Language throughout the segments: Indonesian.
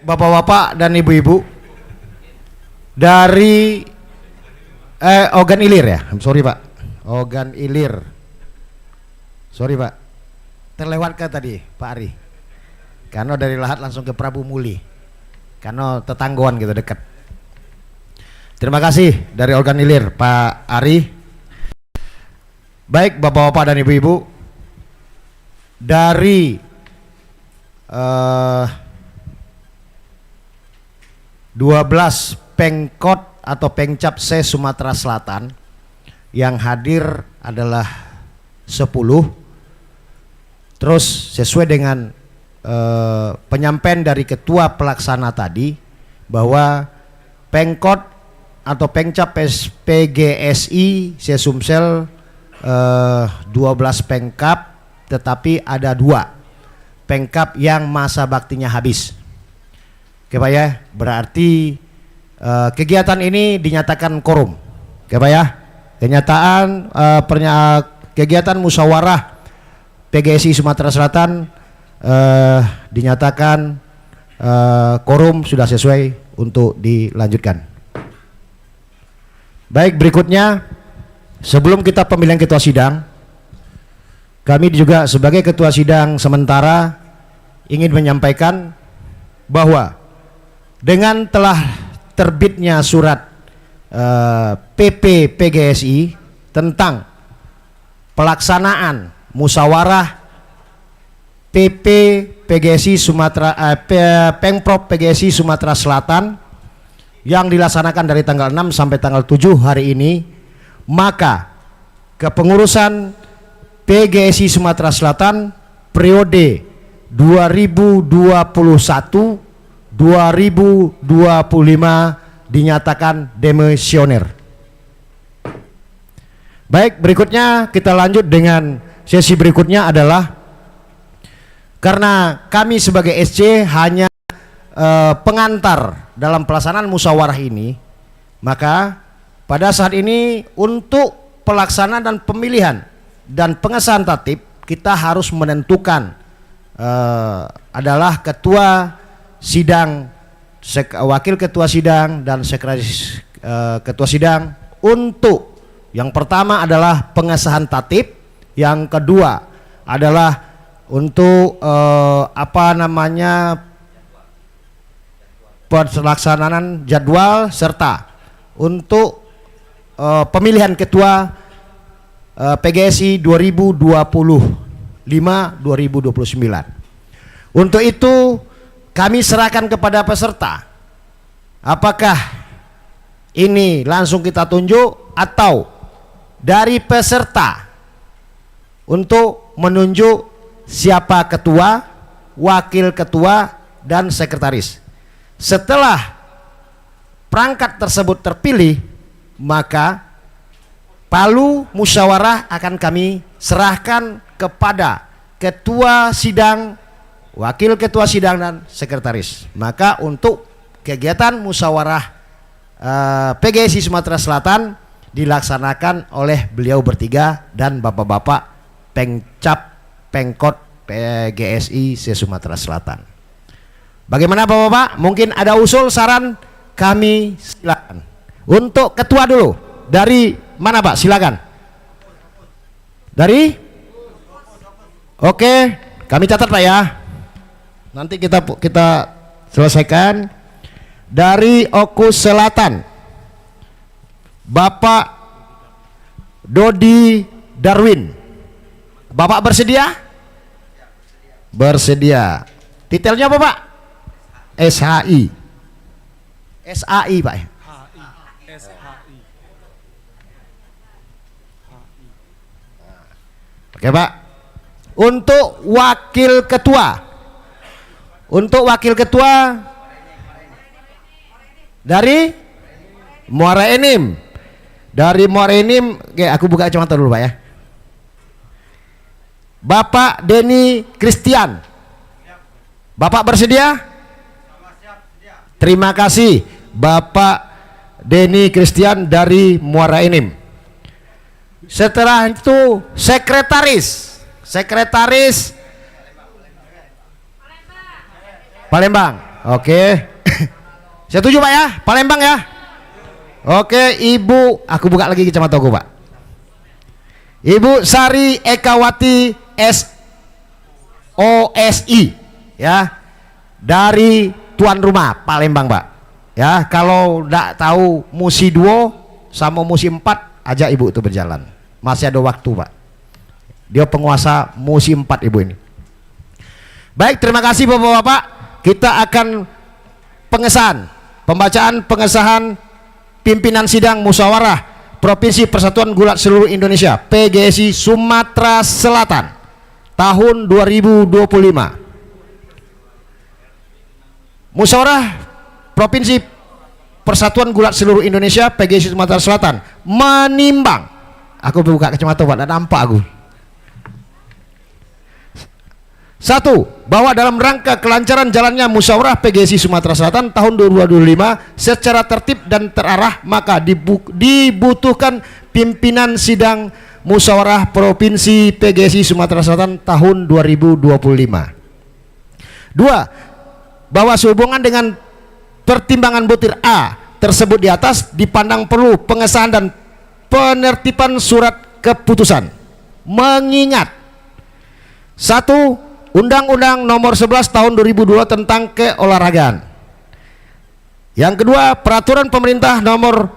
Bapak-bapak dan ibu-ibu dari Ogan Ilir ya, sorry Pak, Ogan Ilir, sorry Pak, terlewatkan tadi Pak Ari, karena dari Lahat langsung ke Prabu Muli, karena tetangguan gitu dekat. Terima kasih dari Ogan Ilir Pak Ari. Baik bapak-bapak dan ibu-ibu dari 12 Pengkot atau Pengcap se Sumatera Selatan, yang hadir adalah 10. Terus sesuai dengan penyampaian dari ketua pelaksana tadi bahwa Pengkot atau Pengcap PGSI se Sumsel 12 Pengkap, tetapi ada 2 Pengkap yang masa baktinya habis. Oke Pak ya, berarti kegiatan ini dinyatakan korum. Oke Pak ya, kenyataan kegiatan musyawarah PGSI Sumatera Selatan dinyatakan korum, sudah sesuai untuk dilanjutkan. Baik, berikutnya sebelum kita pemilihan ketua sidang, kami juga sebagai ketua sidang sementara ingin menyampaikan bahwa dengan telah terbitnya surat PP PGSI tentang pelaksanaan musyawarah PP PGSI Sumatera Pengprov PGSI Sumatera Selatan yang dilaksanakan dari tanggal 6 sampai tanggal 7 hari ini, maka kepengurusan PGSI Sumatera Selatan periode 2021-2025 dinyatakan demisioner. Baik, berikutnya kita lanjut dengan sesi berikutnya adalah karena kami sebagai SC hanya pengantar dalam pelaksanaan musyawarah ini, maka pada saat ini untuk pelaksanaan dan pemilihan dan pengesahan tatip kita harus menentukan adalah ketua sidang, wakil ketua sidang dan sekretaris ketua sidang. Untuk yang pertama adalah pengesahan tatip, yang kedua adalah untuk pelaksanaan jadwal serta untuk pemilihan ketua PGSI 2025-2029. Untuk itu kami serahkan kepada peserta, apakah ini langsung kita tunjuk atau dari peserta untuk menunjuk siapa ketua, wakil ketua, dan sekretaris. Setelah perangkat tersebut terpilih, maka palu musyawarah akan kami serahkan kepada ketua sidang, wakil ketua sidang, dan sekretaris. Maka untuk kegiatan musyawarah PGSI Sumatera Selatan dilaksanakan oleh beliau bertiga dan bapak-bapak Pengcap Pengkot PGSI se Sumatera Selatan. Bagaimana bapak-bapak? Mungkin ada usul, saran, kami silakan. Untuk ketua dulu, dari mana Pak? Silakan. Dari? Oke, kami catat Pak ya. Nanti kita selesaikan. Dari Okus Selatan, Bapak Dodi Darwin. Bapak bersedia? Bersedia. Detailnya apa Pak? SHI. SAI Pak. SHI. Oke Pak. Untuk wakil ketua, dari Muara Enim. Dari Muara Enim, oke, aku buka kacamata dulu Pak ya. Bapak Denny Christian. Bapak bersedia? Terima kasih Bapak Denny Christian dari Muara Enim. Setelah itu sekretaris Palembang. Oke. Setuju Pak ya? Palembang ya? Oke, Ibu, aku buka lagi kacamata aku Pak. Ibu Sari Ekawati SOSI ya, dari tuan rumah Palembang Pak. Ya, kalau tidak tahu musi 2 sama musi 4, ajak Ibu itu berjalan. Masih ada waktu Pak. Dia penguasa musi 4 Ibu ini. Baik, terima kasih Bapak-bapak. Kita akan pembacaan pengesahan pimpinan sidang musyawarah Provinsi Persatuan Gulat Seluruh Indonesia PGSI Sumatera Selatan tahun 2025. Musyawarah Provinsi Persatuan Gulat Seluruh Indonesia PGSI Sumatera Selatan menimbang, aku buka kacamata Pak, tidak nampak aku. 1. Bahwa dalam rangka kelancaran jalannya musyawarah PGSI Sumatera Selatan tahun 2025 secara tertib dan terarah, maka dibutuhkan pimpinan sidang musyawarah Provinsi PGSI Sumatera Selatan tahun 2025. 2. Bahwa sehubungan dengan pertimbangan butir A tersebut di atas, dipandang perlu pengesahan dan penertiban surat keputusan, mengingat 1. Undang-Undang Nomor 11 Tahun 2002 tentang keolahragaan. Yang kedua, Peraturan Pemerintah Nomor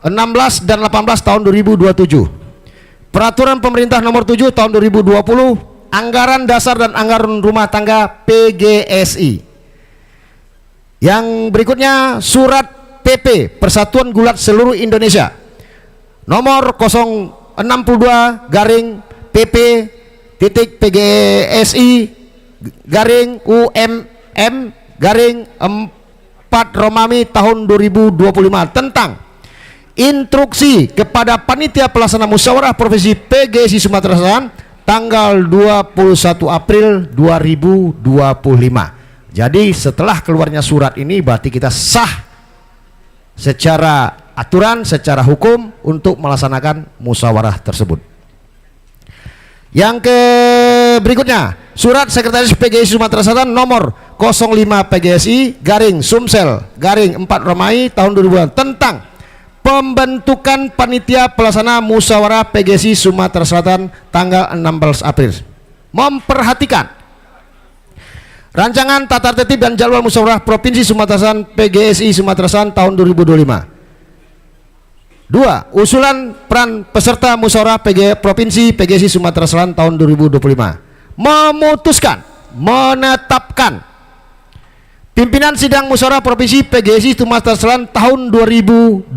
16 dan 18 Tahun 2027. Peraturan Pemerintah Nomor 7 Tahun 2020, Anggaran Dasar dan Anggaran Rumah Tangga PGSI. Yang berikutnya, Surat PP Persatuan Gulat Seluruh Indonesia Nomor 062 garing PP titik PGSI garing UMM garing 4 Romawi tahun 2025 tentang instruksi kepada panitia pelaksana musyawarah Provinsi PGSI Sumatera Selatan tanggal 21 April 2025. Jadi setelah keluarnya surat ini berarti kita sah secara aturan, secara hukum untuk melaksanakan musyawarah tersebut. Yang berikutnya, Surat Sekretaris PGSI Sumatera Selatan nomor 05 PGSI garing Sumsel garing 4 Romawi tahun 2000 tentang pembentukan panitia pelaksana musyawarah PGSI Sumatera Selatan tanggal 16 April. Memperhatikan rancangan tata tertib dan jadwal musyawarah Provinsi Sumatera Selatan PGSI Sumatera Selatan tahun 2025. 2. Usulan peran peserta musyawarah Provinsi PGSI Sumatera Selatan tahun 2025. Memutuskan menetapkan pimpinan sidang musyawarah Provinsi PGSI Sumatera Selatan tahun 2025.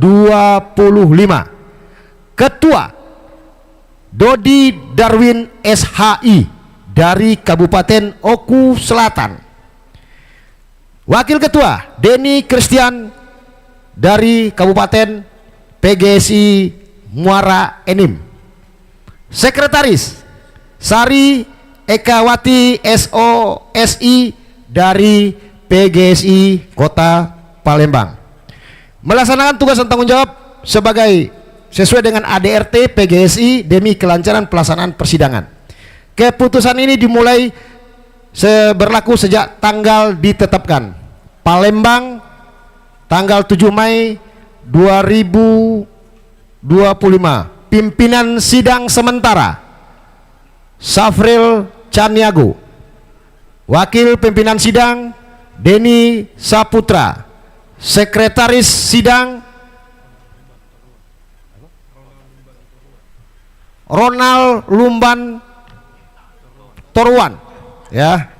Ketua Dodi Darwin SHI dari Kabupaten Oku Selatan. Wakil Ketua Denny Christian dari Kabupaten PGSI Muara Enim. Sekretaris Sari Ekawati SOSI dari PGSI Kota Palembang. Melaksanakan tugas dan tanggung jawab sesuai dengan ADRT PGSI demi kelancaran pelaksanaan persidangan. Keputusan ini dimulai berlaku sejak tanggal ditetapkan. Palembang tanggal 7 Mei 2025. Pimpinan sidang sementara Safril Caniago. Wakil pimpinan sidang Denny Saputra. Sekretaris sidang Ronald Lumban Toruan ya.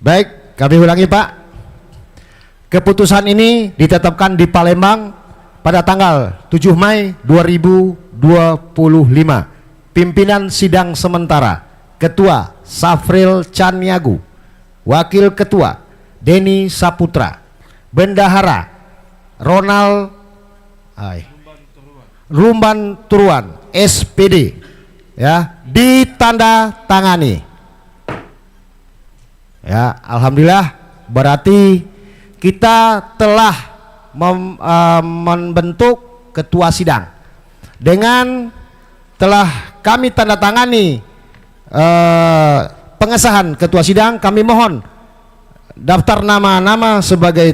Baik, kami ulangi Pak. Keputusan ini ditetapkan di Palembang pada tanggal 7 Mei 2025. Pimpinan sidang sementara Ketua Safril Caniagu, Wakil Ketua Denny Saputra, Bendahara Ronald Rumban Turuan SPD, ya, ditanda tangani. Ya, alhamdulillah, berarti kita telah membentuk ketua sidang. Dengan telah kami tanda tangani pengesahan ketua sidang, kami mohon daftar nama-nama sebagai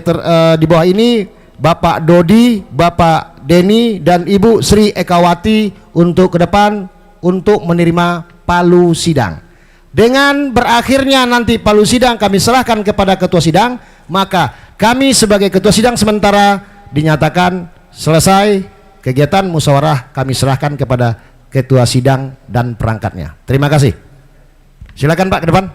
di bawah ini Bapak Dodi, Bapak Denny, dan Ibu Sri Ekawati untuk ke depan untuk menerima palu sidang. Dengan berakhirnya nanti palu sidang kami serahkan kepada ketua sidang, maka kami sebagai ketua sidang sementara dinyatakan selesai kegiatan musyawarah, kami serahkan kepada ketua sidang dan perangkatnya. Terima kasih. Silakan Pak ke depan.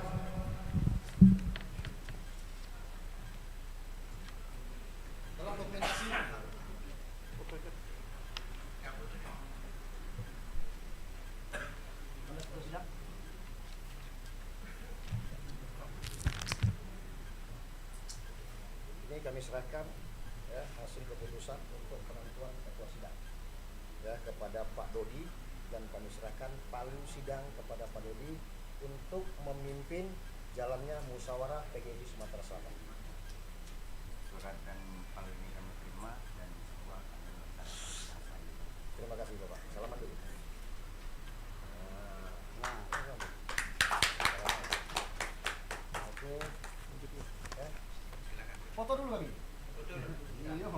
Ini kami serahkan, ya, hasil keputusan untuk penentuan ketua sidang, ya, kepada Pak Dodi, dan kami serahkan palu sidang kepada Pak Dodi untuk memimpin jalannya musyawarah PGRI Sumatera Selatan. Surat dan palu ini kami terima dan semua akan dilaksanakan. Terima kasih Bapak. Salaman dulu. Oke. Foto dulu kami. Foto dulu. Iya,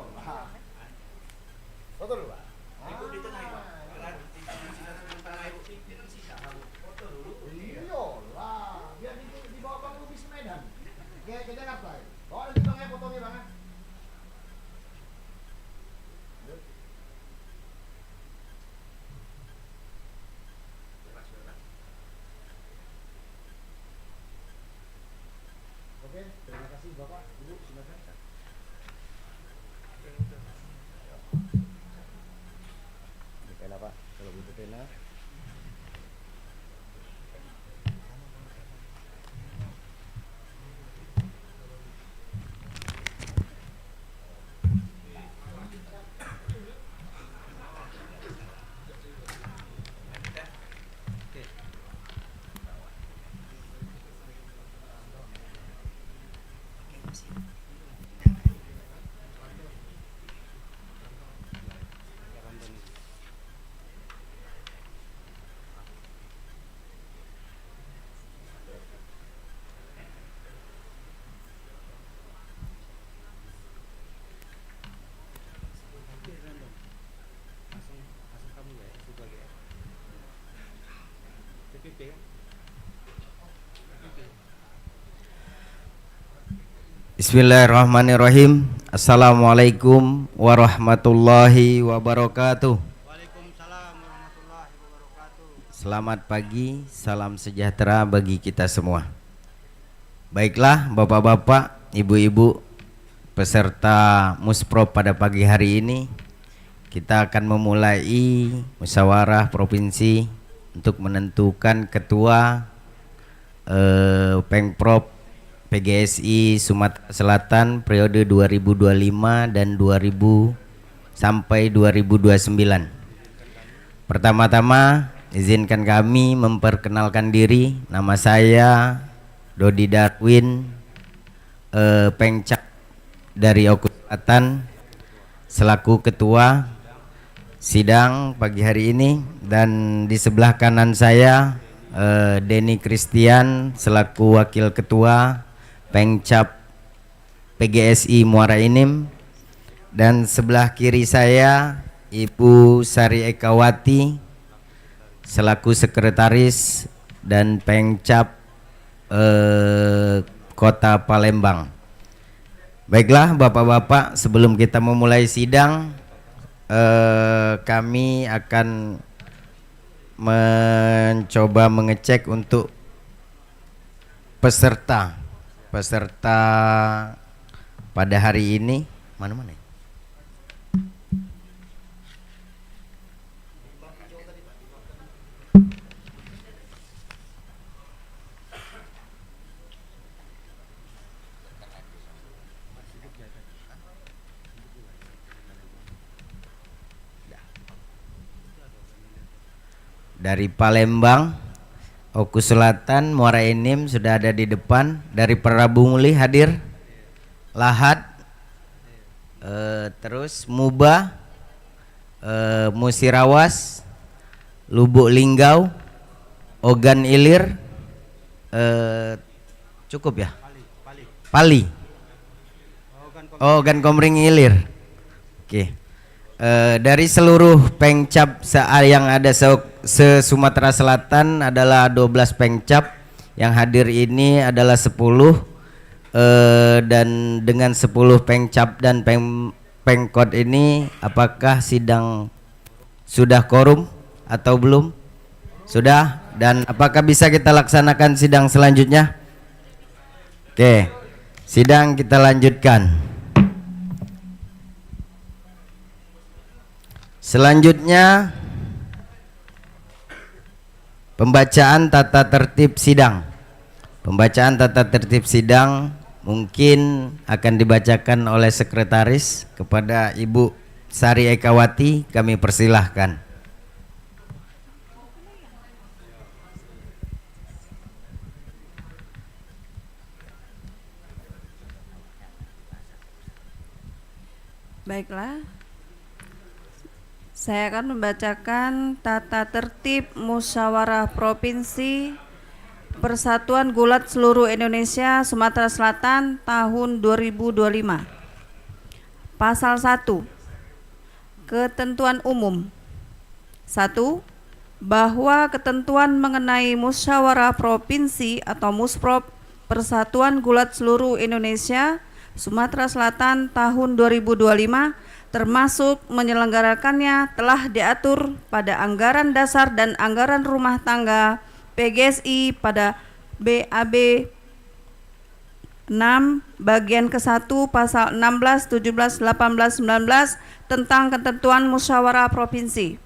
foto dulu Pak. Ibu di tengah Pak. Foto dulu. Iya lah. Biar di bawah Bang Lubis Medan. Kayak ke Jakarta. Bawa di tengah fotonya Bang. Oke, terima kasih Bapak, Ibu, silakan. Pena Pak, kalau butuh pena. Bismillahirrahmanirrahim. Assalamualaikum warahmatullahi wabarakatuh. Waalaikumsalam warahmatullahi wabarakatuh. Selamat pagi, salam sejahtera bagi kita semua. Baiklah bapak-bapak, ibu-ibu, peserta Musprov pada pagi hari ini, kita akan memulai musyawarah provinsi untuk menentukan ketua Pengprov PGSI Sumatera Selatan periode 2025 dan 2000 sampai 2029. Pertama-tama izinkan kami memperkenalkan diri. Nama saya Dodi Darwin, Pengcap dari Oku Selatan, selaku ketua sidang pagi hari ini, dan di sebelah kanan saya Denny Christian selaku wakil ketua Pengcap PGSI Muara Enim, dan sebelah kiri saya Ibu Sari Ekawati selaku sekretaris dan Pengcap Kota Palembang. Baiklah bapak-bapak, sebelum kita memulai sidang, kami akan mencoba mengecek untuk peserta peserta pada hari ini mana-mana ya? Dari Palembang, Oku Selatan, Muara Enim sudah ada di depan. Dari Prabu Muli hadir, Lahat, terus Muba, Musirawas, Lubuk Linggau, Ogan Ilir, cukup ya? Pali. Ogan Komering Ilir. Oke. Dari seluruh pengcap yang ada se-Sumatera Selatan adalah 12 pengcap, yang hadir ini adalah 10, dan dengan 10 pengcap dan pengkod ini apakah sidang sudah quorum atau belum? Sudah. Dan apakah bisa kita laksanakan sidang selanjutnya? Oke, sidang kita lanjutkan. Selanjutnya pembacaan tata tertib sidang. Pembacaan tata tertib sidang mungkin akan dibacakan oleh sekretaris kepada Ibu Sari Ekawati. Kami persilahkan. Baiklah, saya akan membacakan tata tertib musyawarah provinsi Persatuan Gulat Seluruh Indonesia Sumatera Selatan tahun 2025. Pasal 1. Ketentuan umum. 1. Bahwa ketentuan mengenai musyawarah provinsi atau Musprop Persatuan Gulat Seluruh Indonesia Sumatera Selatan tahun 2025 termasuk menyelenggarakannya telah diatur pada anggaran dasar dan anggaran rumah tangga PGSI pada BAB 6 bagian ke-1 pasal 16, 17, 18, 19 tentang ketentuan musyawarah provinsi.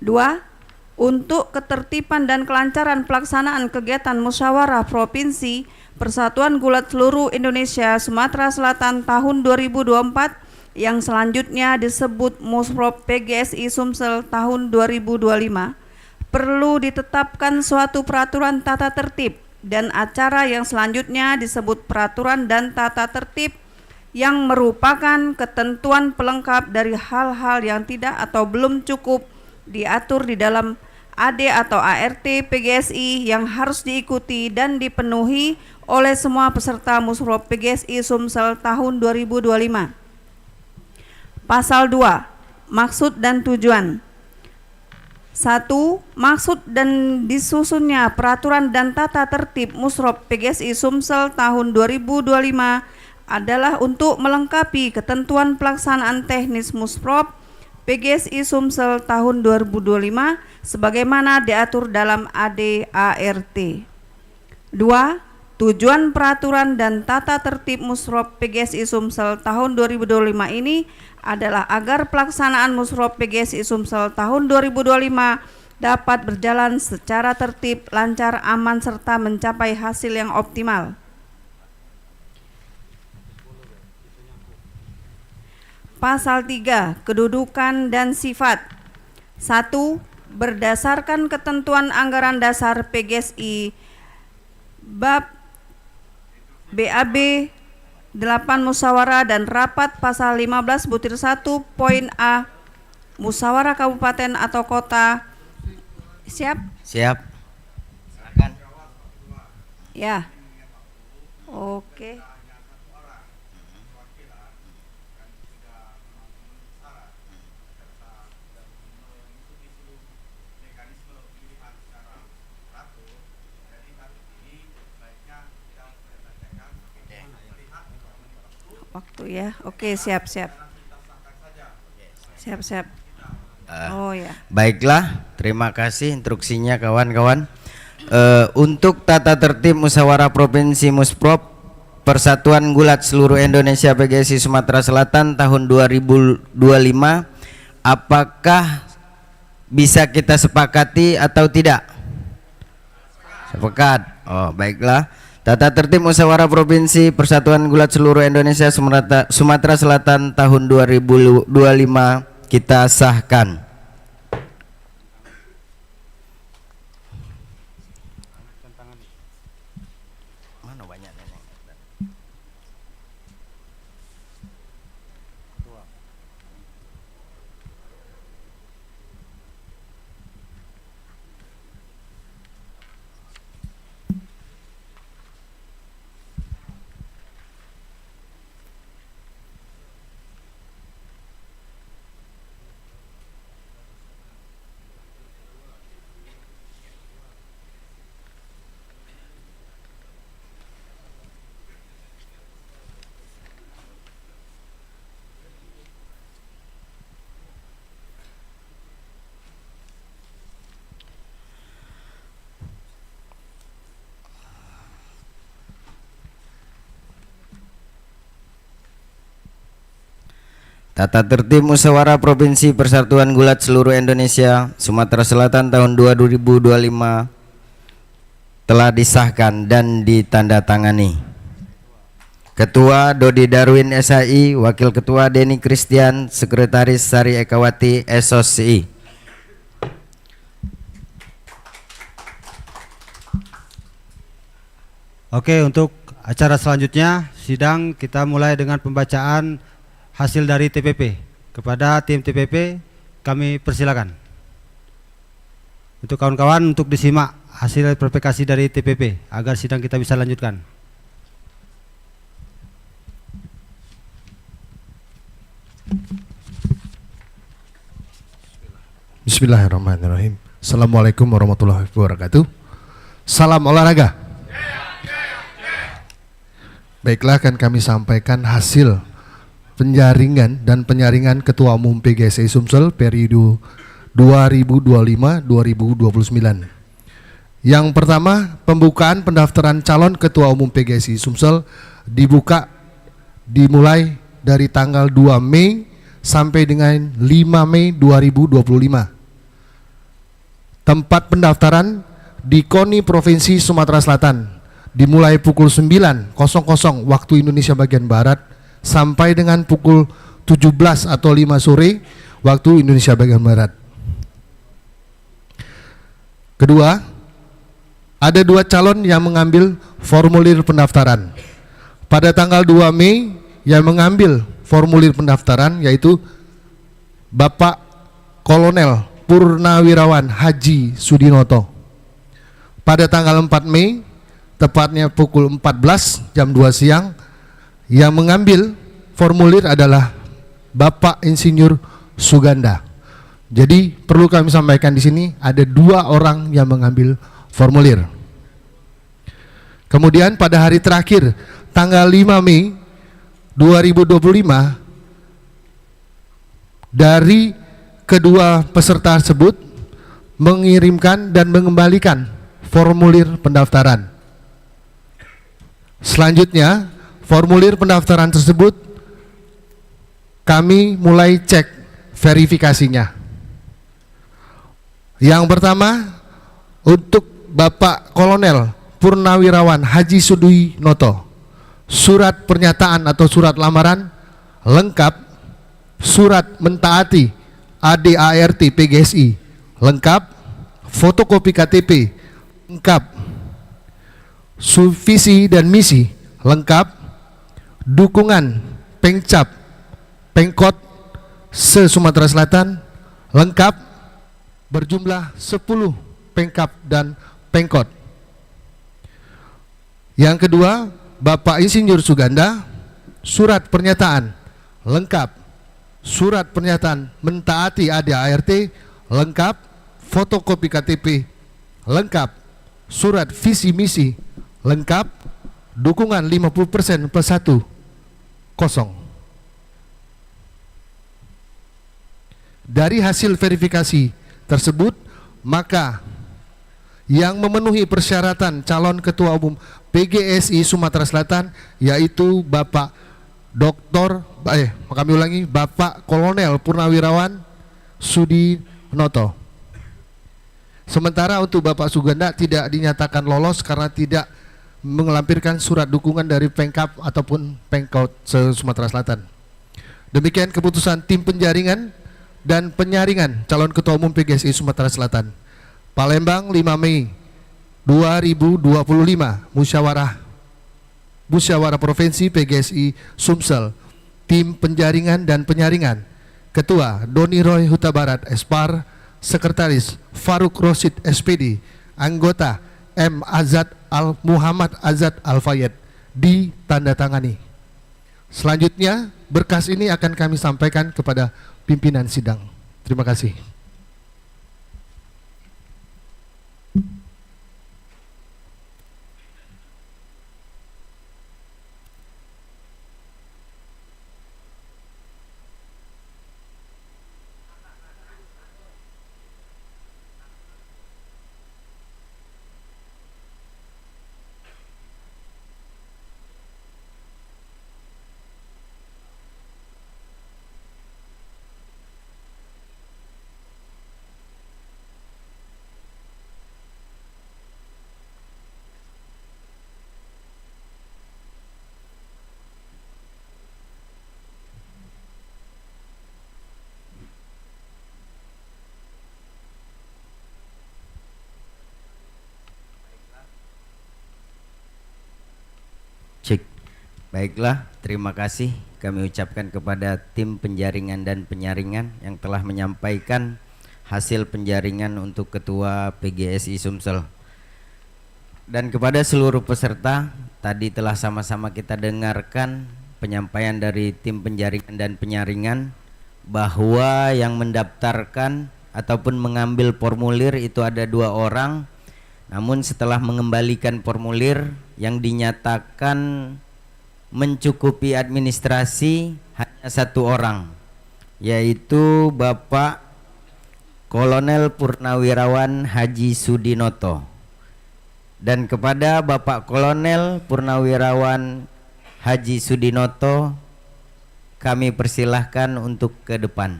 2. Untuk ketertiban dan kelancaran pelaksanaan kegiatan musyawarah provinsi Persatuan Gulat Seluruh Indonesia Sumatera Selatan tahun 2024 yang selanjutnya disebut Musprop PGSI Sumsel tahun 2025, perlu ditetapkan suatu peraturan tata tertib dan acara yang selanjutnya disebut peraturan dan tata tertib yang merupakan ketentuan pelengkap dari hal-hal yang tidak atau belum cukup diatur di dalam AD atau ART PGSI yang harus diikuti dan dipenuhi oleh semua peserta Musprop PGSI Sumsel tahun 2025. Pasal 2. Maksud dan tujuan. 1. Maksud dan disusunnya peraturan dan tata tertib Musprop PGSI Sumsel tahun 2025 adalah untuk melengkapi ketentuan pelaksanaan teknis Musprop PGSI Sumsel tahun 2025 sebagaimana diatur dalam AD/ART. 2. Tujuan peraturan dan tata tertib Musprop PGSI Sumsel tahun 2025 ini adalah agar pelaksanaan Musprop PGSI Sumsel tahun 2025 dapat berjalan secara tertib, lancar, aman, serta mencapai hasil yang optimal. Pasal 3. Kedudukan dan sifat. 1. Berdasarkan ketentuan anggaran dasar PGSI bab BAB 8 musyawarah dan rapat pasal 15 butir 1 poin A musyawarah kabupaten atau kota. Siap? Siap. Silakan. Ya. Oke. Waktu ya. Oke, siap. Oh ya. Baiklah, terima kasih instruksinya kawan-kawan. Untuk tata tertib musyawarah provinsi Musprop Persatuan Gulat Seluruh Indonesia PGSI Sumatera Selatan tahun 2025, apakah bisa kita sepakati atau tidak? Sepakat. Oh, baiklah. Tata tertib musyawarah provinsi Persatuan Gulat Seluruh Indonesia Sumatera Selatan tahun 2025 kita sahkan. Tata tertib musyawarah provinsi Persatuan Gulat Seluruh Indonesia Sumatera Selatan tahun 2025 telah disahkan dan ditandatangani. Ketua Dodi Darwin SHI, Wakil Ketua Denny Christian, Sekretaris Sari Ekawati SOCI. Oke, untuk acara selanjutnya sidang kita mulai dengan pembacaan hasil dari TPP. Kepada tim TPP kami persilakan. Untuk kawan-kawan untuk disimak hasil verifikasi dari TPP agar sidang kita bisa lanjutkan. Bismillahirrahmanirrahim. Assalamualaikum warahmatullahi wabarakatuh. Salam olahraga. Baiklah, akan kami sampaikan hasil penjaringan dan penyaringan Ketua Umum PGSI Sumsel periode 2025-2029. Yang pertama, pembukaan pendaftaran calon Ketua Umum PGSI Sumsel dimulai dari tanggal 2 Mei sampai dengan 5 Mei 2025. Tempat pendaftaran di KONI Provinsi Sumatera Selatan dimulai pukul 9.00 waktu Indonesia bagian Barat sampai dengan pukul 17 atau 5 sore waktu Indonesia bagian Barat. Kedua, ada 2 calon yang mengambil formulir pendaftaran. Pada tanggal 2 Mei yang mengambil formulir pendaftaran yaitu Bapak Kolonel Purnawirawan Haji Sudinoto. Pada tanggal 4 Mei, tepatnya pukul 14 jam 2 siang, yang mengambil formulir adalah Bapak Insinyur Suganda. Jadi perlu kami sampaikan di sini ada 2 orang yang mengambil formulir. Kemudian pada hari terakhir tanggal 5 Mei 2025 dari kedua peserta tersebut mengirimkan dan mengembalikan formulir pendaftaran. Selanjutnya formulir pendaftaran tersebut kami mulai cek verifikasinya. Yang pertama untuk Bapak Kolonel Purnawirawan Haji Sudinoto, surat pernyataan atau surat lamaran lengkap, surat mentaati ADART PGSI lengkap, fotokopi KTP lengkap, visi dan misi lengkap, dukungan Pengcap Pengkot se-Sumatera Selatan lengkap berjumlah 10 Pengkap dan Pengkot. Yang kedua, Bapak Insinyur Suganda, surat pernyataan lengkap, surat pernyataan mentaati ADART lengkap, fotokopi KTP lengkap, surat visi misi lengkap, dukungan 50% plus 1 kosong. Dari hasil verifikasi tersebut, maka yang memenuhi persyaratan calon Ketua Umum PGSI Sumatera Selatan, yaitu Bapak Bapak Kolonel Purnawirawan Sudinoto. Sementara untuk Bapak Suganda tidak dinyatakan lolos karena tidak melampirkan surat dukungan dari Pemkab ataupun Pemkot Sumatera Selatan. Demikian keputusan tim penjaringan dan penyaringan calon Ketua Umum PGSI Sumatera Selatan. Palembang 5 Mei 2025, Musyawarah Provinsi PGSI Sumsel. Tim penjaringan dan penyaringan: Ketua Doni Roy Huta Barat Espar, Sekretaris Faruk Rosid SPD, anggota M. Azad Muhammad Azad Al-Fayed. Ditandatangani. Selanjutnya berkas ini akan kami sampaikan kepada pimpinan sidang. Terima kasih. Cek. Baiklah, terima kasih kami ucapkan kepada tim penjaringan dan penyaringan yang telah menyampaikan hasil penjaringan untuk Ketua PGSI Sumsel. Dan kepada seluruh peserta, tadi telah sama-sama kita dengarkan penyampaian dari tim penjaringan dan penyaringan bahwa yang mendaftarkan ataupun mengambil formulir itu ada 2 orang. Namun setelah mengembalikan formulir yang dinyatakan mencukupi administrasi hanya 1 orang, yaitu Bapak Kolonel Purnawirawan Haji Sudinoto. Dan kepada Bapak Kolonel Purnawirawan Haji Sudinoto kami persilahkan untuk ke depan.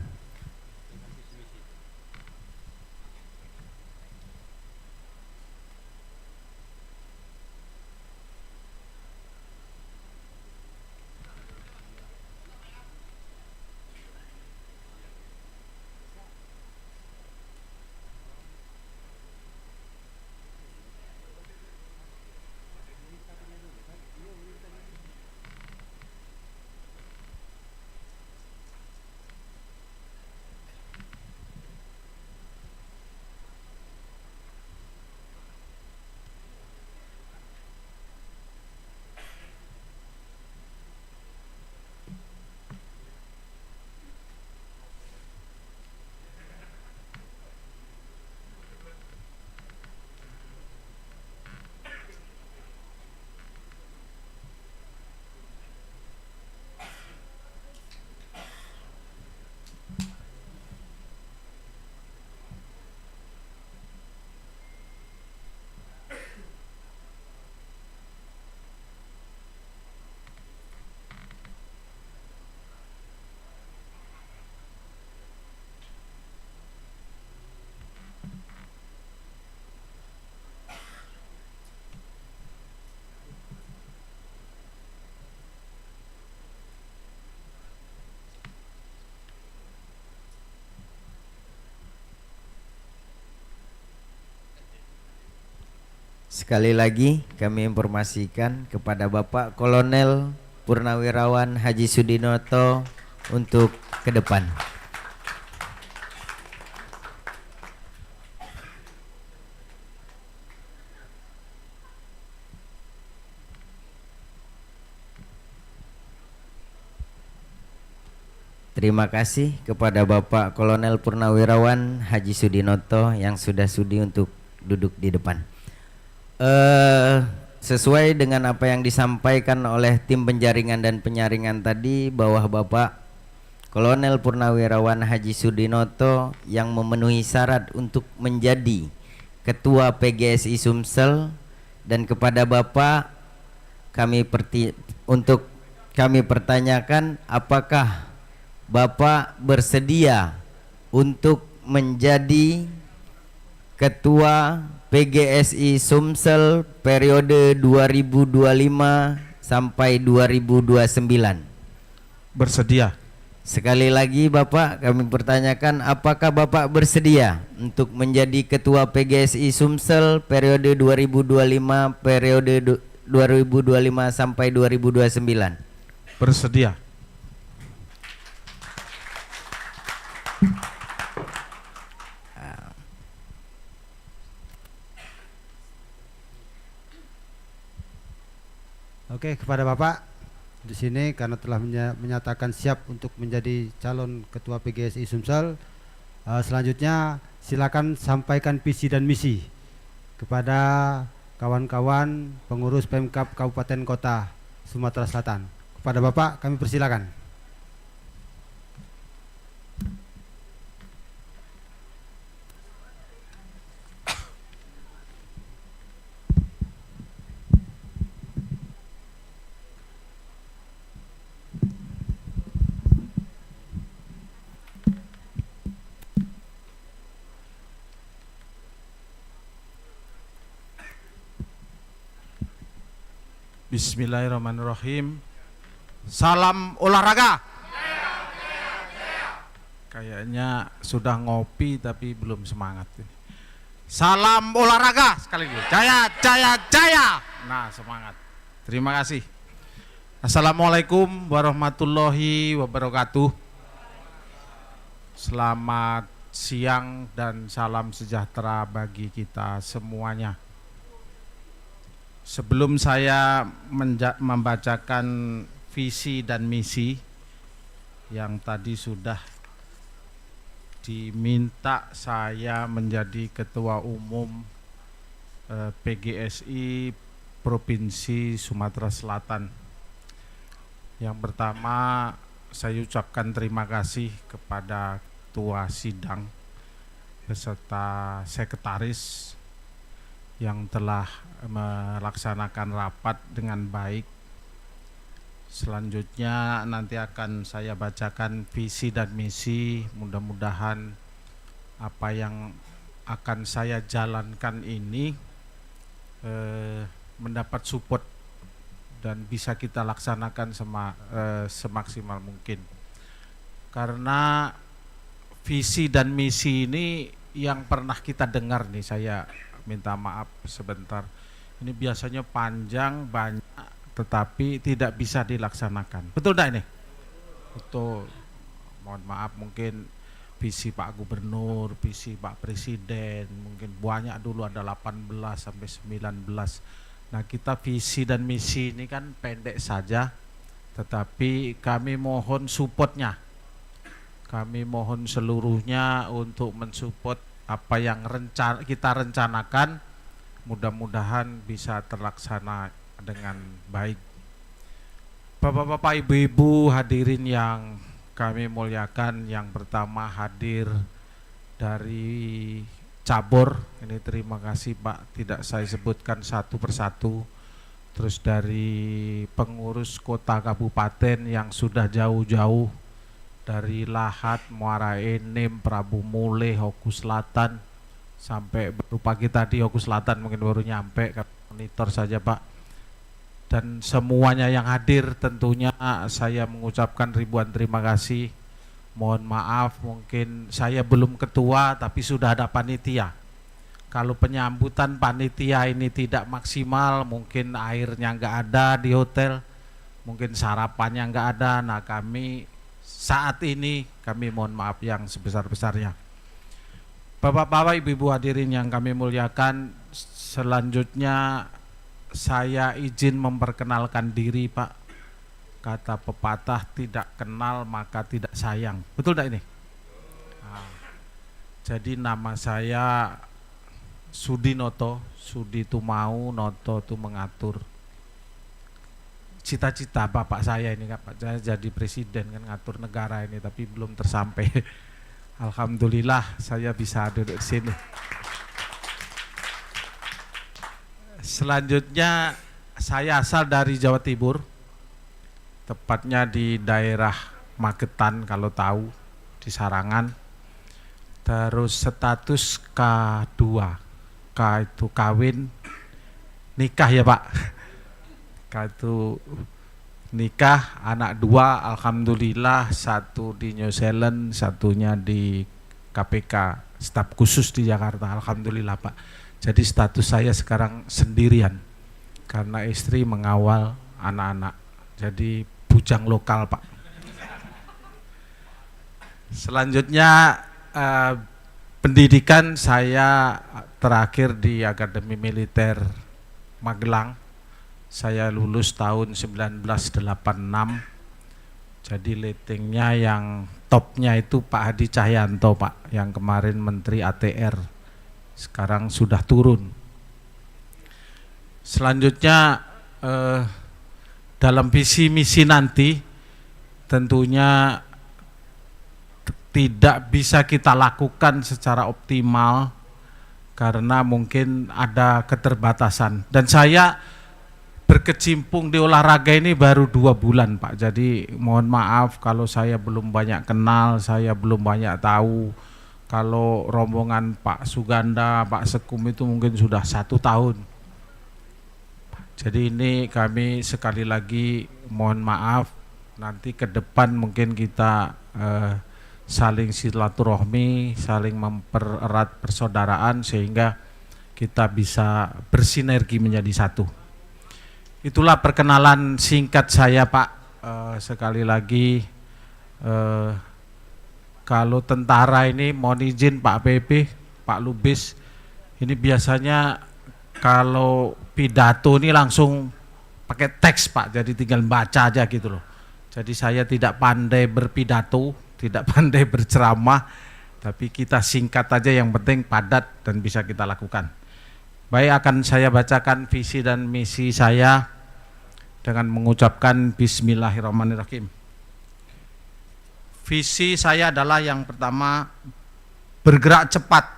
Sekali lagi kami informasikan kepada Bapak Kolonel Purnawirawan Haji Sudinoto untuk ke depan. Terima kasih kepada Bapak Kolonel Purnawirawan Haji Sudinoto yang sudah sudi untuk duduk di depan. Sesuai dengan apa yang disampaikan oleh tim penjaringan dan penyaringan tadi, bahwa Bapak Kolonel Purnawirawan Haji Sudinoto yang memenuhi syarat untuk menjadi Ketua PGSI Sumsel, dan kepada Bapak kami pertanyakan apakah Bapak bersedia untuk menjadi Ketua PGSI Sumsel periode 2025 sampai 2029. Bersedia. Sekali lagi Bapak, kami pertanyakan apakah Bapak bersedia untuk menjadi Ketua PGSI Sumsel periode 2025 periode 2025 sampai 2029. Bersedia. Oke, kepada Bapak di sini karena telah menyatakan siap untuk menjadi calon Ketua PGSI Sumsel, selanjutnya silakan sampaikan visi dan misi kepada kawan-kawan pengurus Pemkab Kabupaten Kota Sumatera Selatan. Kepada Bapak kami persilakan. Bismillahirrahmanirrahim. Salam olahraga. Kayaknya sudah ngopi tapi belum semangat ini. Salam olahraga sekali lagi. Jaya, jaya, jaya. Nah, semangat. Terima kasih. Assalamualaikum warahmatullahi wabarakatuh. Selamat siang dan salam sejahtera bagi kita semuanya. Sebelum saya membacakan visi dan misi yang tadi sudah diminta saya menjadi Ketua Umum PGSI Provinsi Sumatera Selatan. Yang pertama saya ucapkan terima kasih kepada Ketua Sidang beserta Sekretaris yang telah melaksanakan rapat dengan baik. Selanjutnya nanti akan saya bacakan visi dan misi. Mudah-mudahan apa yang akan saya jalankan ini mendapat support dan bisa kita laksanakan semaksimal mungkin. Karena visi dan misi ini yang pernah kita dengar nih, saya minta maaf sebentar. Ini biasanya panjang, banyak, tetapi tidak bisa dilaksanakan. Betul tidak ini? Betul. Mohon maaf, mungkin visi Pak Gubernur, visi Pak Presiden, mungkin banyak dulu ada 18 sampai 19. Nah, kita visi dan misi ini kan pendek saja, tetapi kami mohon supportnya. Kami mohon seluruhnya untuk mensupport apa yang kita rencanakan, mudah-mudahan bisa terlaksana dengan baik. Bapak-bapak, ibu-ibu hadirin yang kami muliakan, yang pertama hadir dari cabur, ini terima kasih Pak, tidak saya sebutkan satu persatu. Terus dari pengurus kota kabupaten yang sudah jauh-jauh dari Lahat, Muara Enim, Prabu Mule, Hoku Selatan, sampai baru pagi tadi Hoku Selatan mungkin baru nyampe, monitor saja Pak. Dan semuanya yang hadir tentunya saya mengucapkan ribuan terima kasih. Mohon maaf mungkin saya belum ketua tapi sudah ada panitia. Kalau penyambutan panitia ini tidak maksimal, mungkin airnya nggak ada di hotel, mungkin sarapannya nggak ada. Nah, saat ini kami mohon maaf yang sebesar-besarnya. Bapak-bapak, ibu-ibu hadirin yang kami muliakan, selanjutnya saya izin memperkenalkan diri Pak. Kata pepatah, tidak kenal maka tidak sayang. Betul tidak ini? Nah, jadi nama saya Sudinoto, Sudi itu mau, Noto itu mengatur. Cita-cita bapak saya ini kan, saya jadi presiden kan, ngatur negara ini, tapi belum tersampai. Alhamdulillah saya bisa duduk di sini. Selanjutnya saya asal dari Jawa Timur, tepatnya di daerah Magetan kalau tahu, di Sarangan. Terus status K2, K itu kawin, nikah ya Pak. K itu nikah, anak 2, alhamdulillah, 1 di New Zealand, satunya di KPK, staf khusus di Jakarta, alhamdulillah Pak. Jadi status saya sekarang sendirian, karena istri mengawal anak-anak, jadi bujang lokal Pak. Selanjutnya pendidikan saya terakhir di Akademi Militer Magelang. Saya lulus tahun 1986. Jadi ratingnya yang topnya itu Pak Hadi Cahyanto Pak, yang kemarin Menteri ATR, sekarang sudah turun. Selanjutnya dalam visi misi nanti tentunya tidak bisa kita lakukan secara optimal karena mungkin ada keterbatasan, dan saya berkecimpung di olahraga ini baru 2 bulan Pak, jadi mohon maaf kalau saya belum banyak kenal, saya belum banyak tahu. Kalau rombongan Pak Suganda, Pak Sekum itu mungkin sudah 1 tahun. Jadi ini kami sekali lagi mohon maaf, nanti ke depan mungkin kita saling silaturahmi, saling mempererat persaudaraan sehingga kita bisa bersinergi menjadi satu. Itulah perkenalan singkat saya Pak. Sekali lagi kalau tentara ini mohon izin Pak PP, Pak Lubis, ini biasanya kalau pidato ini langsung pakai teks Pak, jadi tinggal baca aja gitu loh. Jadi saya tidak pandai berpidato, tidak pandai berceramah, tapi kita singkat aja, yang penting padat dan bisa kita lakukan. Baik, akan saya bacakan visi dan misi saya dengan mengucapkan Bismillahirrahmanirrahim. Visi saya adalah yang pertama, bergerak cepat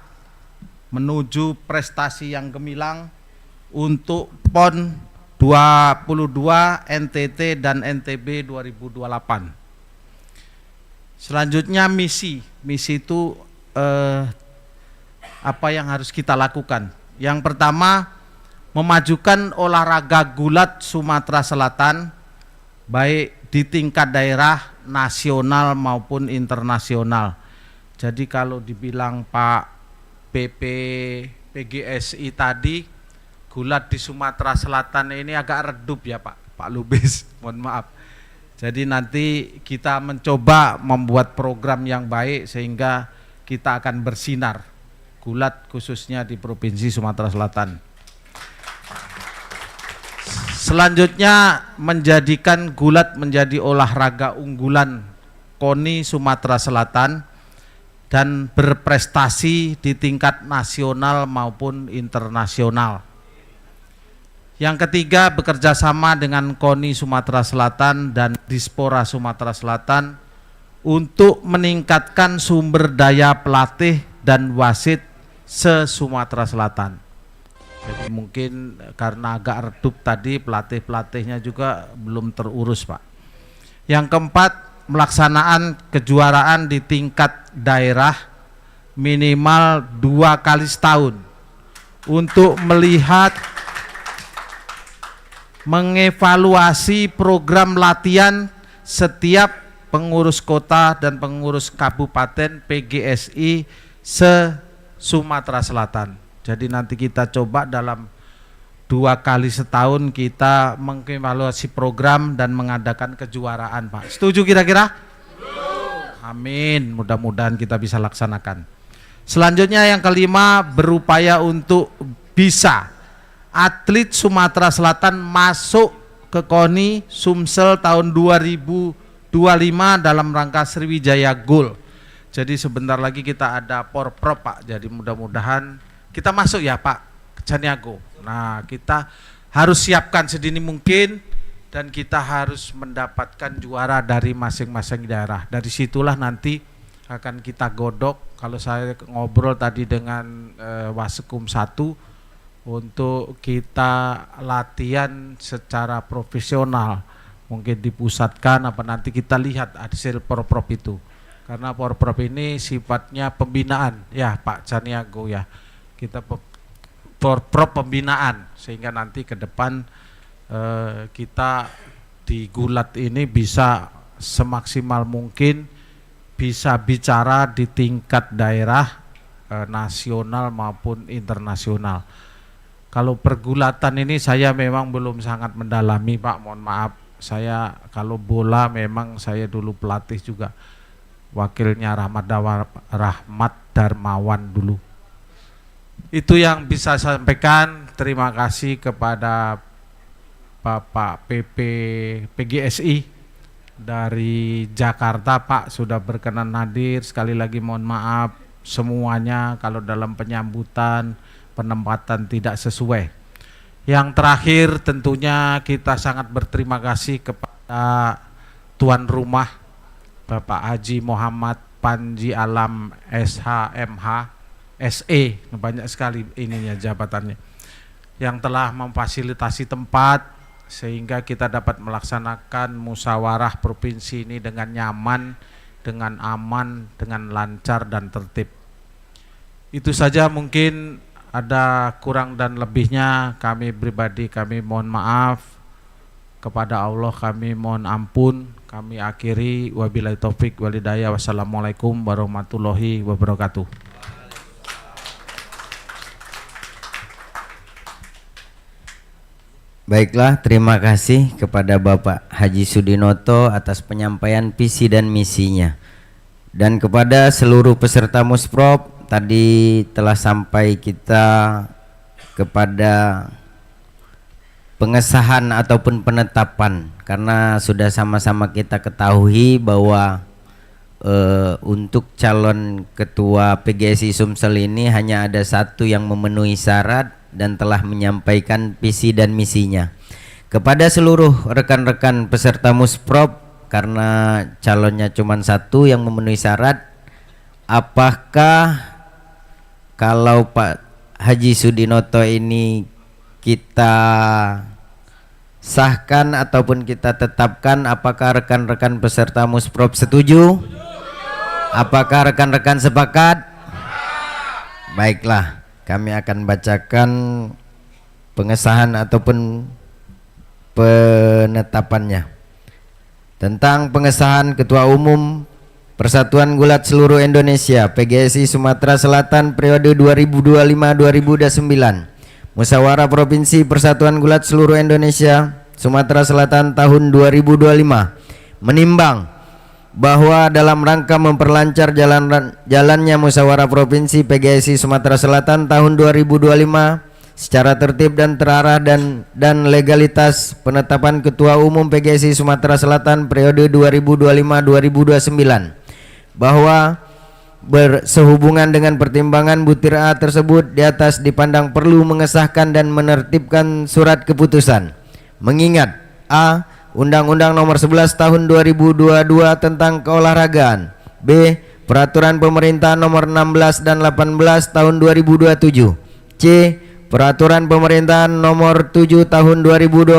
menuju prestasi yang gemilang untuk PON 22 NTT dan NTB 2028. Selanjutnya misi itu apa yang harus kita lakukan? Yang pertama, memajukan olahraga gulat Sumatera Selatan baik di tingkat daerah, nasional maupun internasional. Jadi kalau dibilang Pak PP PGSI tadi, gulat di Sumatera Selatan ini agak redup ya Pak Lubis, mohon maaf. Jadi nanti kita mencoba membuat program yang baik sehingga kita akan bersinar gulat khususnya di Provinsi Sumatera Selatan. Selanjutnya, menjadikan gulat menjadi olahraga unggulan KONI Sumatera Selatan dan berprestasi di tingkat nasional maupun internasional. Yang ketiga, bekerja sama dengan KONI Sumatera Selatan dan Dispora Sumatera Selatan untuk meningkatkan sumber daya pelatih dan wasit se-Sumatera Selatan. Jadi mungkin karena agak redup tadi, pelatih-pelatihnya juga belum terurus Pak. Yang keempat, melaksanaan kejuaraan di tingkat daerah minimal 2 kali setahun untuk melihat, mengevaluasi program latihan setiap pengurus kota dan pengurus kabupaten PGSI se-Sumatera Selatan. Jadi nanti kita coba dalam 2 kali setahun kita mengevaluasi program dan mengadakan kejuaraan Pak. Setuju kira-kira? Amin, mudah-mudahan kita bisa laksanakan. Selanjutnya yang kelima, berupaya untuk bisa atlet Sumatera Selatan masuk ke KONI Sumsel tahun 2025 dalam rangka Sriwijaya Gold. Jadi sebentar lagi kita ada porprov Pak, jadi mudah-mudahan kita masuk ya Pak ke Caniago. Nah, kita harus siapkan sedini mungkin dan kita harus mendapatkan juara dari masing-masing daerah. Dari situlah nanti akan kita godok. Kalau saya ngobrol tadi dengan Wasekum 1, untuk kita latihan secara profesional, mungkin dipusatkan apa nanti kita lihat hasil porprov itu, karena porprov ini sifatnya pembinaan ya Pak Caniago ya, kita porprov pembinaan sehingga nanti ke depan kita di Gulat ini bisa semaksimal mungkin bisa bicara di tingkat daerah, nasional maupun internasional. Kalau pergulatan ini saya memang belum sangat mendalami Pak, mohon maaf. Saya kalau bola memang saya dulu pelatih juga, wakilnya Rahmat Darmawan dulu. Itu yang bisa saya sampaikan. Terima kasih kepada Bapak PP PGSI dari Jakarta Pak sudah berkenan hadir. Sekali lagi mohon maaf semuanya kalau dalam penyambutan penempatan tidak sesuai. Yang terakhir tentunya kita sangat berterima kasih kepada tuan rumah Bapak Haji Muhammad Panji Alam SHMH SE, banyak sekali ininya jabatannya, yang telah memfasilitasi tempat sehingga kita dapat melaksanakan musyawarah provinsi ini dengan nyaman, dengan aman, dengan lancar dan tertib. Itu saja, mungkin ada kurang dan lebihnya kami pribadi kami mohon maaf, kepada Allah kami mohon ampun. Kami akhiri, wabillahi taufik walhidayah, wassalamualaikum warahmatullahi wabarakatuh. Baiklah, terima kasih kepada Bapak Haji Sudinoto atas penyampaian visi dan misinya. Dan kepada seluruh peserta Musprov, tadi telah sampai kita kepada pengesahan ataupun penetapan, karena sudah sama-sama kita ketahui bahwa untuk calon ketua PGSI Sumsel ini hanya ada satu yang memenuhi syarat dan telah menyampaikan visi dan misinya. Kepada seluruh rekan-rekan peserta Musprov, karena calonnya cuma satu yang memenuhi syarat, apakah kalau Pak Haji Sudinoto ini kita sahkan ataupun kita tetapkan, apakah rekan-rekan peserta Musprov setuju? Apakah rekan-rekan sepakat? Baiklah, kami akan bacakan pengesahan ataupun penetapannya. Tentang pengesahan Ketua Umum Persatuan Gulat Seluruh Indonesia PGSI Sumatera Selatan periode 2025-2029, Musyawarah Provinsi Persatuan Gulat Seluruh Indonesia Sumatera Selatan tahun 2025, menimbang bahwa dalam rangka memperlancar jalannya Musyawarah Provinsi PGSI Sumatera Selatan tahun 2025 secara tertib dan terarah dan legalitas, penetapan Ketua Umum PGSI Sumatera Selatan periode 2025-2029 bahwa bersehubungan dengan pertimbangan butir A tersebut di atas dipandang perlu mengesahkan dan menertibkan surat keputusan, mengingat A. Undang-Undang Nomor 11 Tahun 2022 tentang Keolahragaan, B. Peraturan Pemerintah Nomor 16 dan 18 Tahun 2027, C. Peraturan Pemerintahan Nomor 7 Tahun 2020,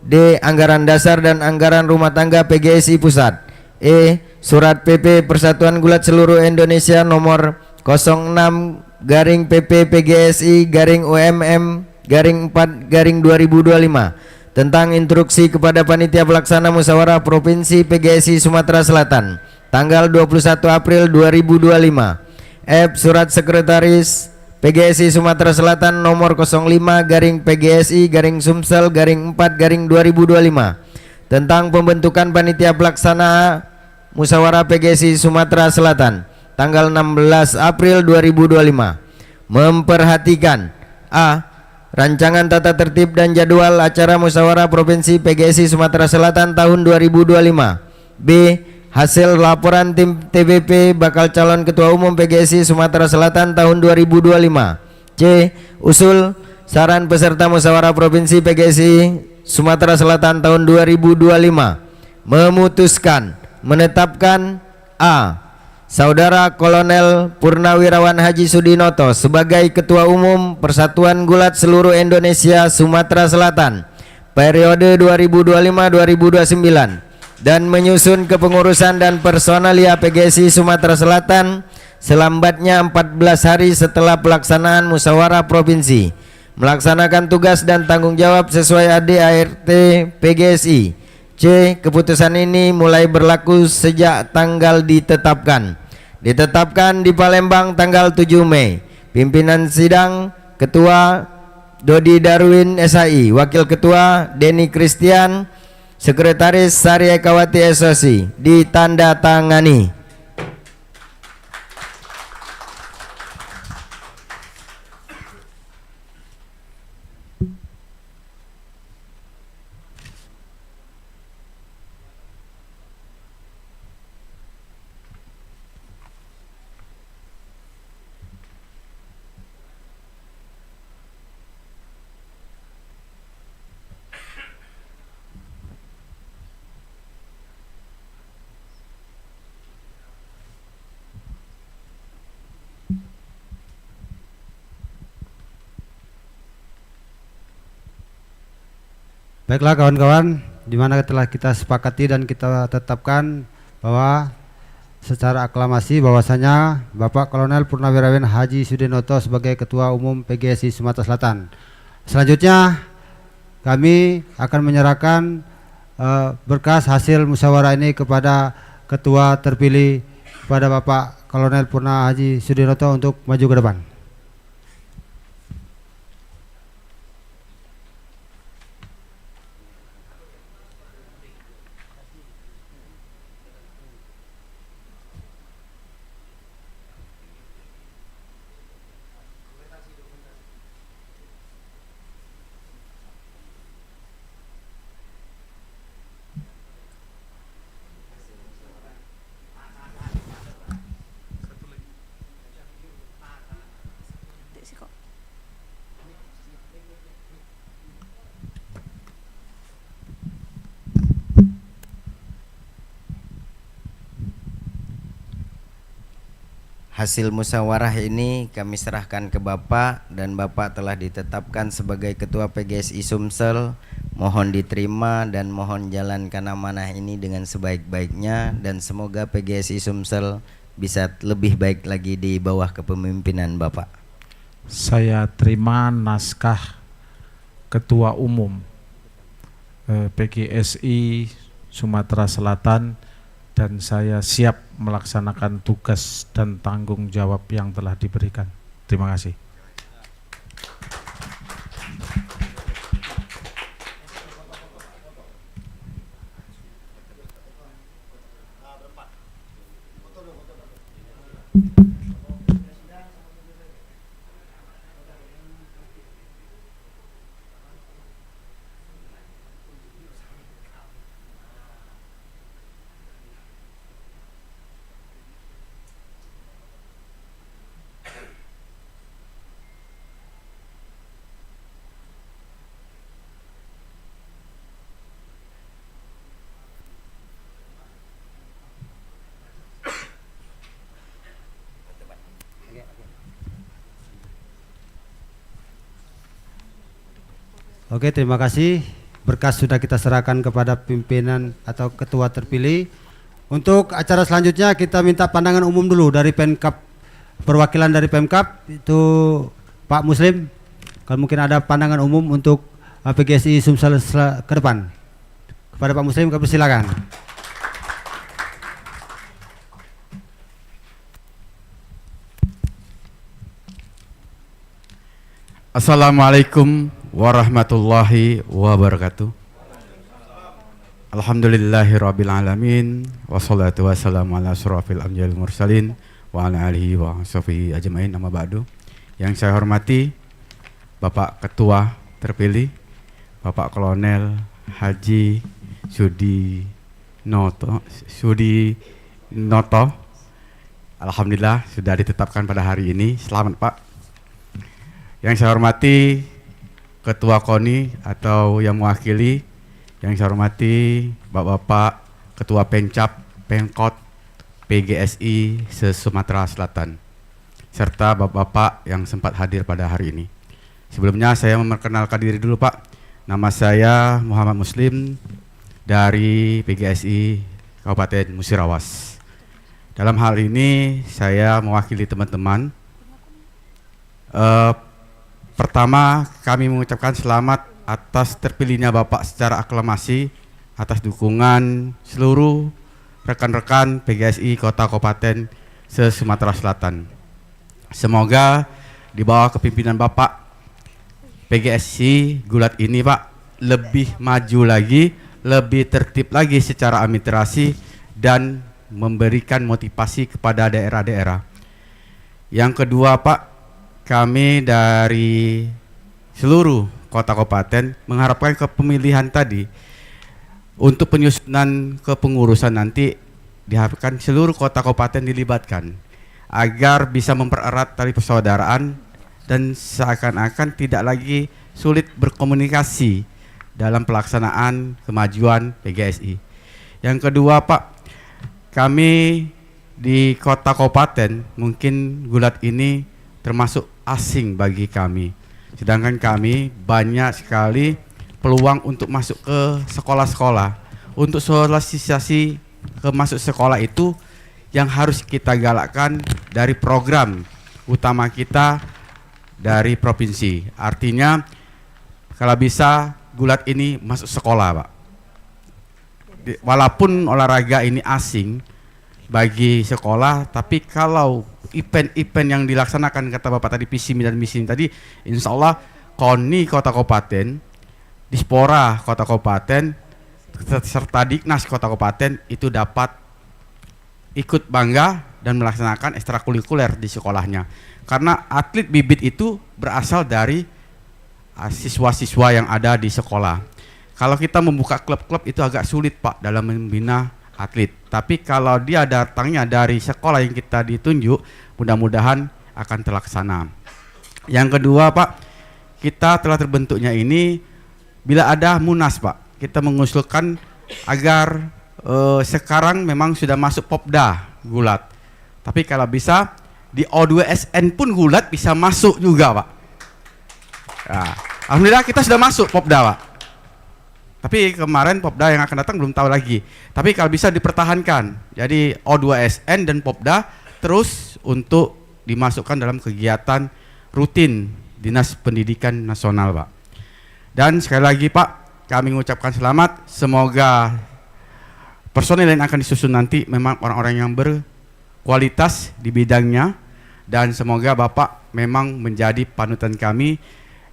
D. Anggaran Dasar dan Anggaran Rumah Tangga PGSI Pusat, E. Surat PP Persatuan Gulat Seluruh Indonesia Nomor 06/PP PGSI/UMM/4/2025 tentang instruksi kepada Panitia Pelaksana Musyawarah Provinsi PGSI Sumatera Selatan tanggal 21 April 2025. F. Surat Sekretaris PGSI Sumatera Selatan nomor 05/PGSI/Sumsel/4/2025 tentang pembentukan Panitia Pelaksana Musyawarah PGSI Sumatera Selatan tanggal 16 April 2025, memperhatikan A. Rancangan tata tertib dan jadwal acara Musyawarah Provinsi PGSI Sumatera Selatan tahun 2025, B. Hasil laporan tim TBP bakal calon Ketua Umum PGSI Sumatera Selatan tahun 2025, C. Usul saran peserta Musyawarah Provinsi PGSI Sumatera Selatan tahun 2025, memutuskan menetapkan A. Saudara Kolonel Purnawirawan Haji Sudinoto sebagai Ketua Umum Persatuan Gulat Seluruh Indonesia Sumatera Selatan periode 2025-2029 dan menyusun kepengurusan dan personalia PGSI Sumatera Selatan selambatnya 14 hari setelah pelaksanaan musyawarah provinsi, melaksanakan tugas dan tanggung jawab sesuai ADART PGSI. C. Keputusan ini mulai berlaku sejak tanggal ditetapkan. Ditetapkan di Palembang tanggal 7 Mei. Pimpinan sidang Ketua Dodi Darwin SAI, Wakil Ketua Denny Christian, Sekretaris Sari Ekawati SOC. Ditandatangani. Baiklah kawan-kawan, di mana telah kita sepakati dan kita tetapkan bahwa secara aklamasi bahwasanya Bapak Kolonel Purnawirawan Haji Sudinoto sebagai Ketua Umum PGSI Sumatera Selatan. Selanjutnya kami akan menyerahkan berkas hasil musyawarah ini kepada Ketua terpilih, kepada Bapak Kolonel Purna Haji Sudinoto untuk maju ke depan. Hasil musyawarah ini kami serahkan ke Bapak dan Bapak telah ditetapkan sebagai Ketua PGSI Sumsel. Mohon diterima dan mohon jalankan amanah ini dengan sebaik-baiknya dan semoga PGSI Sumsel bisa lebih baik lagi di bawah kepemimpinan Bapak. Saya terima naskah Ketua Umum PGSI Sumatera Selatan dan saya siap melaksanakan tugas dan tanggung jawab yang telah diberikan. Terima kasih. Oke, terima kasih. Berkas sudah kita serahkan kepada pimpinan atau ketua terpilih. Untuk acara selanjutnya kita minta pandangan umum dulu dari Pemkab, perwakilan dari Pemkab itu Pak Muslim. Kalau mungkin ada pandangan umum untuk PGSI Sumsel ke depan. Kepada Pak Muslim kami persilakan. Assalamualaikum warahmatullahi wabarakatuh. Alhamdulillahirabbil alamin wassalatu wassalamu ala asyrafil anbiya'il mursalin wa ala alihi wa sahbihi ajmain, amma ba'du. Yang saya hormati Bapak Ketua terpilih Bapak Kolonel Haji Sudinoto. Alhamdulillah sudah ditetapkan pada hari ini. Selamat Pak. Yang saya hormati Ketua KONI atau yang mewakili, yang saya hormati Bapak-Bapak Ketua Pencap, Pemkot, PGSI se-Sumatera Selatan, serta bapak-bapak yang sempat hadir pada hari ini. Sebelumnya saya memperkenalkan diri dulu Pak. Nama saya Muhammad Muslim dari PGSI Kabupaten Musirawas. Dalam hal ini saya mewakili teman-teman. Pertama kami mengucapkan selamat atas terpilihnya Bapak secara aklamasi atas dukungan seluruh rekan-rekan PGSI Kota Kabupaten se-Sumatera Selatan. Semoga di bawah kepimpinan Bapak PGSI Gulat ini Pak lebih maju lagi, lebih tertib lagi secara administrasi dan memberikan motivasi kepada daerah-daerah. Yang kedua Pak, kami dari seluruh kota kabupaten mengharapkan kepemilihan tadi untuk penyusunan kepengurusan nanti diharapkan seluruh kota kabupaten dilibatkan agar bisa mempererat tali persaudaraan dan seakan-akan tidak lagi sulit berkomunikasi dalam pelaksanaan kemajuan PGSI. Yang kedua Pak, kami di kota kabupaten mungkin Gulat ini termasuk asing bagi kami. Sedangkan kami banyak sekali peluang untuk masuk ke sekolah-sekolah. Untuk sosialisasi ke masuk sekolah itu yang harus kita galakkan dari program utama kita dari provinsi. Artinya kalau bisa Gulat ini masuk sekolah Pak. Walaupun olahraga ini asing bagi sekolah, tapi kalau event-event yang dilaksanakan kata Bapak tadi visi dan misi tadi, insya Allah KONI Kota Kabupaten, Dispora Kota Kabupaten, serta Diknas Kota Kabupaten itu dapat ikut bangga dan melaksanakan ekstrakurikuler di sekolahnya. Karena atlet bibit itu berasal dari siswa-siswa yang ada di sekolah. Kalau kita membuka klub-klub itu agak sulit Pak dalam membina atlet. Tapi kalau dia datangnya dari sekolah yang kita ditunjuk, mudah-mudahan akan terlaksana. Yang kedua Pak, kita telah terbentuknya ini bila ada munas Pak, kita mengusulkan agar sekarang memang sudah masuk Popda Gulat. Tapi kalau bisa di O2SN pun Gulat bisa masuk juga Pak. Nah, alhamdulillah kita sudah masuk Popda Pak. Tapi kemarin Popda yang akan datang belum tahu lagi. Tapi kalau bisa dipertahankan. Jadi O2SN dan Popda terus untuk dimasukkan dalam kegiatan rutin Dinas Pendidikan Nasional Pak. Dan sekali lagi Pak, kami mengucapkan selamat. Semoga personel yang akan disusun nanti memang orang-orang yang berkualitas di bidangnya. Dan semoga Bapak memang menjadi panutan kami.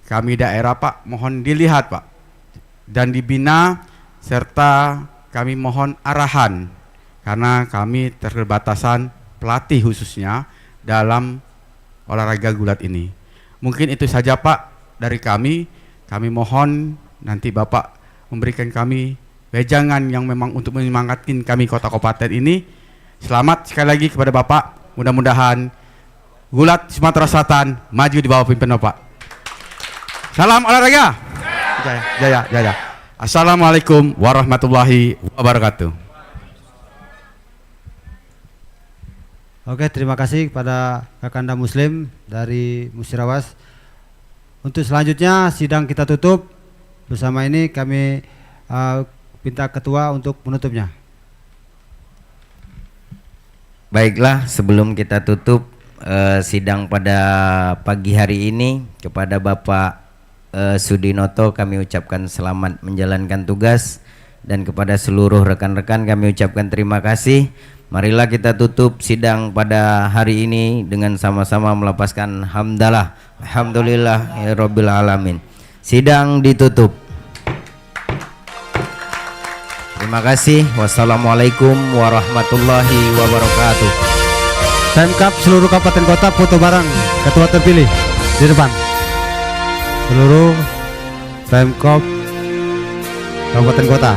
Kami daerah Pak, mohon dilihat Pak dan dibina, serta kami mohon arahan karena kami terbatasan pelatih khususnya dalam olahraga Gulat ini. Mungkin itu saja Pak dari kami. Kami mohon nanti Bapak memberikan kami wejangan yang memang untuk menyemangatkan kami kota kabupaten ini. Selamat sekali lagi kepada Bapak. Mudah-mudahan Gulat Sumatera Selatan maju di bawah pimpinan Bapak. Salam olahraga. Jaya, jaya, jaya. Assalamualaikum warahmatullahi wabarakatuh. Oke, terima kasih kepada Kakanda Muslim dari Musirawas. Untuk selanjutnya sidang kita tutup. Bersama ini kami minta ketua untuk menutupnya. Baiklah, sebelum kita tutup sidang pada pagi hari ini, kepada Bapak Sudinoto kami ucapkan selamat menjalankan tugas, dan kepada seluruh rekan-rekan kami ucapkan terima kasih. Marilah kita tutup sidang pada hari ini dengan sama-sama melapaskan hamdalah. Alhamdulillah ya Rabbil Alamin. Sidang ditutup. Terima kasih. Wassalamualaikum warahmatullahi wabarakatuh. Pemkab seluruh kabupaten kota foto bareng ketua terpilih di depan. Seluruh Pemkab kabupaten kota.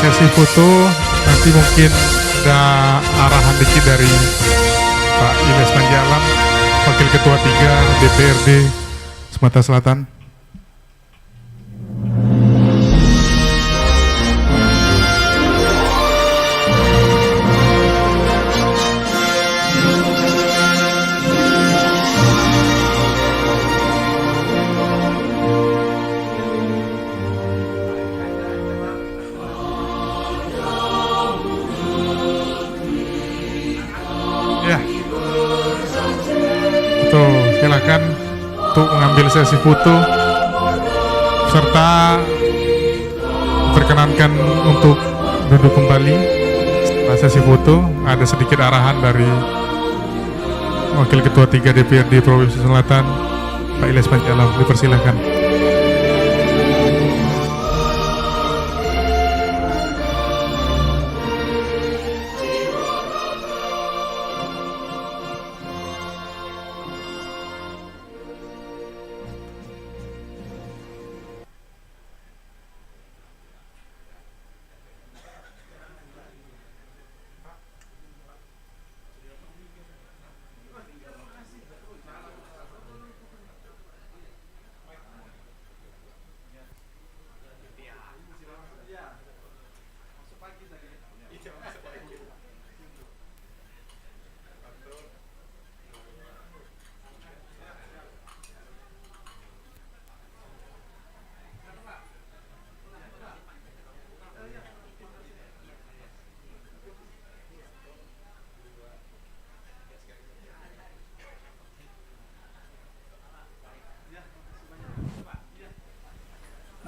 sesi foto. Nanti mungkin ada arahan dikit dari Pak Ilyas Panjalam, Wakil Ketua 3 DPRD Sumatera Selatan. Ya, tuh silakan untuk mengambil sesi foto serta perkenankan untuk duduk kembali. Setelah sesi foto ada sedikit arahan dari Wakil Ketua 3 DPRD Provinsi Selatan Pak Ilyas Panjalam, dipersilakan.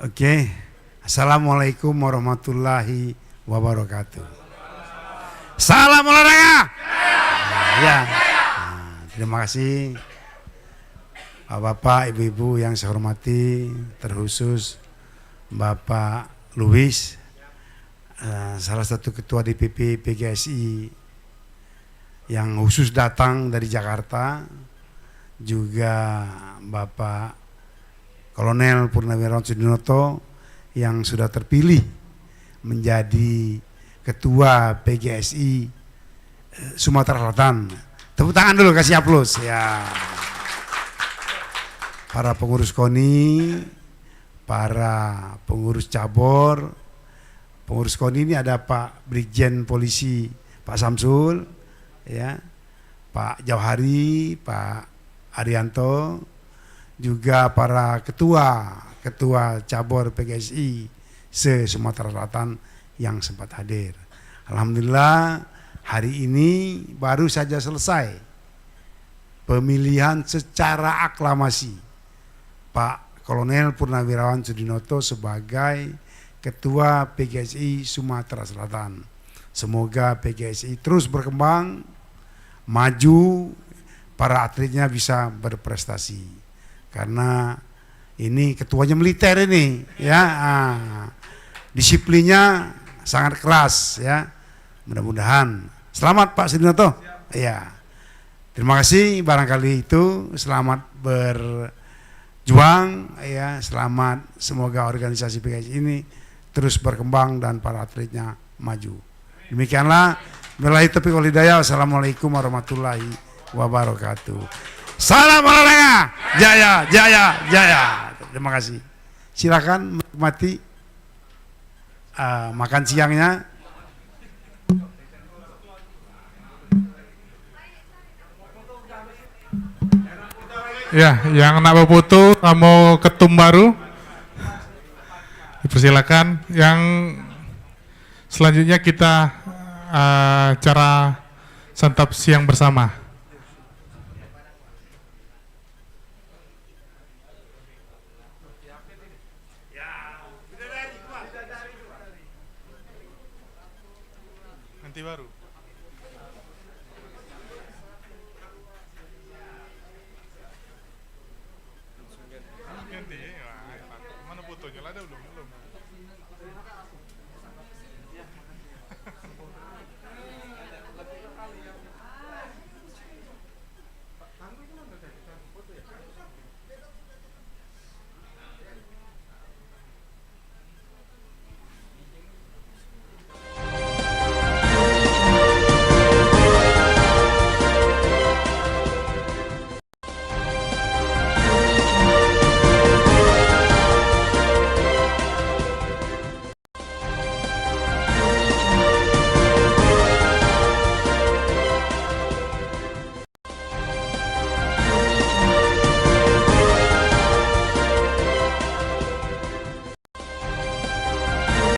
Oke, Assalamualaikum warahmatullahi wabarakatuh. Salam olahraga. Ya, terima kasih Bapak, Ibu-ibu yang saya hormati, terkhusus Bapak Luis, salah satu ketua DPP PGSI yang khusus datang dari Jakarta, juga Bapak Kolonel Purnawirawan Sudinoto yang sudah terpilih menjadi Ketua PGSI Sumatera Selatan. Tepuk tangan dulu, kasih aplaus ya. Para pengurus KONI, para pengurus cabur, pengurus KONI ini ada Pak Brigjen Polisi Pak Samsul, ya, Pak Jauhari, Pak Arianto, juga para ketua cabur PGSI se-Sumatera Selatan yang sempat hadir. Alhamdulillah hari ini baru saja selesai pemilihan secara aklamasi Pak Kolonel Purnawirawan Sudinoto sebagai Ketua PGSI Sumatera Selatan. Semoga PGSI terus berkembang, maju, para atletnya bisa berprestasi. Karena ini ketuanya militer ini, ya, disiplinnya sangat keras, ya. Mudah-mudahan. Selamat Pak Sudinoto. Ya, terima kasih. Barangkali itu selamat berjuang, ya. Selamat. Semoga organisasi PGSI ini terus berkembang dan para atletnya maju. Demikianlah. Billahi taufiq wal hidayah. Wassalamualaikum warahmatullahi wabarakatuh. Salam olahraga, jaya, jaya, jaya. Terima kasih. Silakan menikmati makan siangnya. Ya, yang nak berfoto mau ketum baru, dipersilakan. Yang selanjutnya kita acara santap siang bersama. Nanti baru.